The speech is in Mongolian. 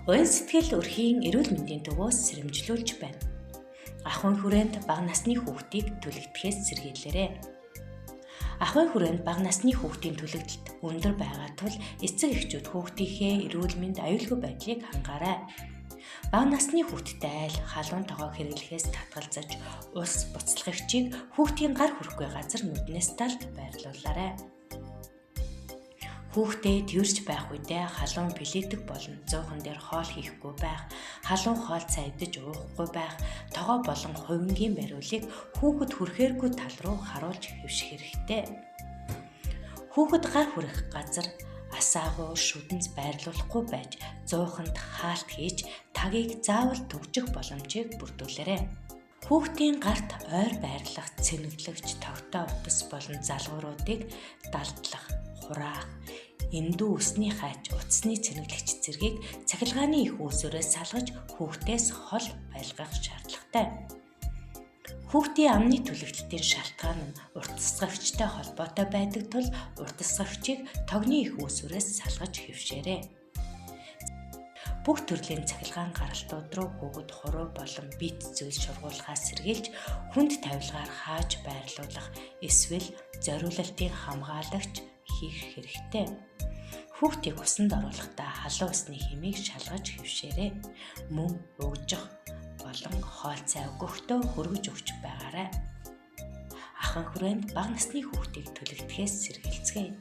Уян сэтгэл өрхийн эрүүл мэндийн төвөөс сэрэмжлүүлж байна. Ахуйн хүрээнд бага насны хүүхдийг түлэгдэхээс сэргийлээрэй. Ахуйн хүрээнд бага насны хүүхдийн түлэгдэлт өндөр байгаа тул эцэг эхчүүд хүүхдийнхээ эрүүл мэнд аюулгүй байдлыг хангаарай. Бага насны хүүхдэд айл халуун тоогоо хэрэглэхээс татгалзаж, ус буцалгагчийг хүүхдийн гар хүрэхгүй газар нүднээс талд байрлуулаарай. Хүүхдээ тэрж байх үедээ халуун пилитик болон зуухан дээр хоол хийхгүй байх, халуун хоол цайдаж уухгүй байх, тогоо болон хувингийн бариулыг хүүхэд хүрэхээргүй тал руу харуулж хэвших хэрэгтэй. Хүүхэд гар хүрэх газар асаагуу шүдэнц байрлуулахгүй байж, зууханд хаалт хийж, тагийг заавал түгжих боломжийг бүрдүүлээрэй. Хүүхдийн гарт ойр байрлах, цэнэглэгч, тогтоо утас болон залгууруудыг далдлах, хураах, эндүү усны хайч, утасны цэнэглэгч зэргийг цахилгааны их үүсвэрээс салгаж хүүхдээс хол байлгах шаардлагатай. Хүүхдийн амны түлэгдэлтийн шалтгаан нь уртасгагчтай холбоотой байдаг тул уртасгагчийг тогны их үүсвэрээс салгаж хэвшээрэй. Бүх төрлийн цахилгаан гаралтууд руу хүүхэд хуруу болон бит зүйл шургуулахаас сэргийлж хүнд тавилгаар хааж байрлуулах эсвэл зориулалтын хамгаалагч хийх хэрэгтэй. Хүүхдийг усанд оруулахдаа халуун усны хэмийг шалгаж хэвшээрэй. Мөн угжих болон хоол цай өгөхдөө хөргөж өгч байгаарай. Ахуйн хүрээнд бага насны хүүхдийг түлэгдэхээс сэргийлцгээе.